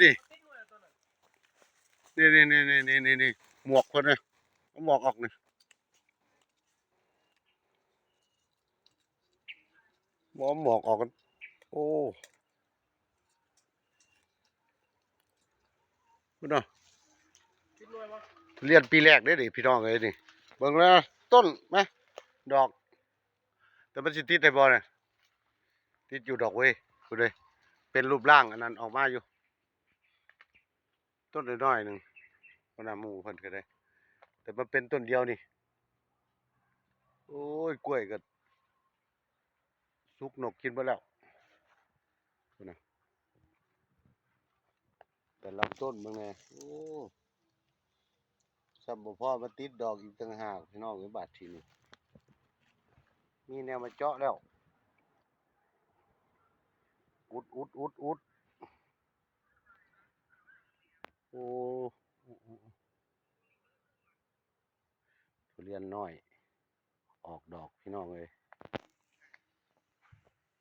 ดินี่หมวกคนเนี่ยหมวกออกนี่หมวกออกกันโอ้คุณเนาะเรียนปีแรกได้ดิพี่น้องเลยนี่เบิ่งแล้วต้นไหมดอกแต่มันสิติดได้บ่เนี่ยติดอยู่ดอกเว้ยคุณเลยเป็นรูปร่างอันนั้นออกมาอยู่ต้นน้อยๆหนึ่งคนน่ะหมู่เพิ่นก็ได้แต่มันเป็นต้นเดียวนี่โอ้ยกล้วยก็สุกนกกินไปแล้วคุณน่ะแต่ลำต้นมึงไงโอ้สัมบ่พอมาติดดอกอีกต่างหากพี่น้องเอ้ยบาดทีนี้มีแนวมาเจาะแล้วอุดโอ้ทุเรียนน้อยออกดอกพี่น้องเลย